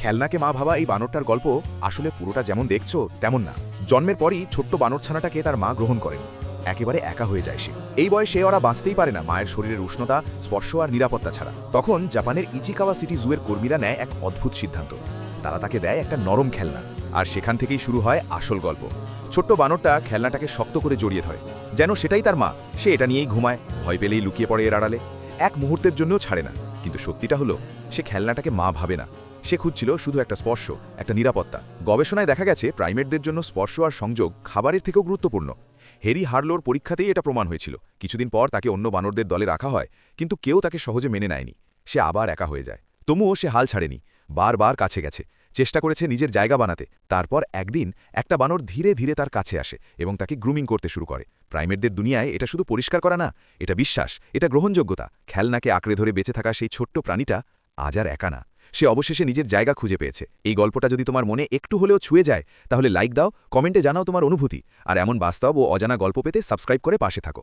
খেলনাকে মা ভাবা এই বানরটার গল্প আসলে পুরোটা যেমন দেখছো তেমন না। জন্মের পরই ছোট্ট বানর ছানাটাকে তার মা গ্রহণ করেন। একেবারে একা হয়ে যায় সে। এই বয়সে ওরা বাঁচতেই পারে না মায়ের শরীরের উষ্ণতা, স্পর্শ আর নিরাপত্তা ছাড়া। তখন জাপানের ইচিকাওয়া সিটি জুয়ের কর্মীরা নেয় এক অদ্ভুত সিদ্ধান্ত। তারা তাকে দেয় একটা নরম খেলনা, আর সেখান থেকেই শুরু হয় আসল গল্প। ছোট্ট বানরটা খেলনাটাকে শক্ত করে জড়িয়ে ধরে, যেন সেটাই তার মা। সে এটা নিয়েই ঘুমায়, ভয় পেলেই লুকিয়ে পড়ে এর আড়ালে, এক মুহূর্তের জন্যও ছাড়ে না। কিন্তু সত্যিটা হলো, সে খেলনাটাকে মা ভাবে না। সে খুঁজছিল শুধু একটা স্পর্শ, একটা নিরাপত্তা। গবেষণায় দেখা গেছে প্রাইমেটদের জন্য স্পর্শ আর সংযোগ খাবারের থেকেও গুরুত্বপূর্ণ। হেরি হার্লোর পরীক্ষাতেই এটা প্রমাণ হয়েছিল। কিছুদিন পর তাকে অন্য বানরদের দলে রাখা হয়, কিন্তু কেউ তাকে সহজে মেনে নেয়নি। সে আবার একা হয়ে যায়। তবুও সে হাল ছাড়েনি, বারবার কাছে গেছে, চেষ্টা করেছে নিজের জায়গা বানাতে। তারপর একদিন একটা বানর ধীরে ধীরে তার কাছে আসে এবং তাকে গ্রুমিং করতে শুরু করে। প্রাইমেটদের দুনিয়ায় এটা শুধু পরিষ্কার করা না, এটা বিশ্বাস, এটা গ্রহণযোগ্যতা। খেলনাকে আঁকড়ে ধরে বেঁচে থাকা সেই ছোট্ট প্রাণীটা আজ আর একা না। সে অবশেষে নিজের জায়গা খুঁজে পেয়েছে। এই গল্পটা যদি তোমার মনে একটু হলেও ছুঁয়ে যায়, তাহলে লাইক দাও, কমেন্টে জানাও তোমার অনুভূতি। আর এমন বাস্তব ও অজানা গল্প পেতে সাবস্ক্রাইব করে পাশে থাকো।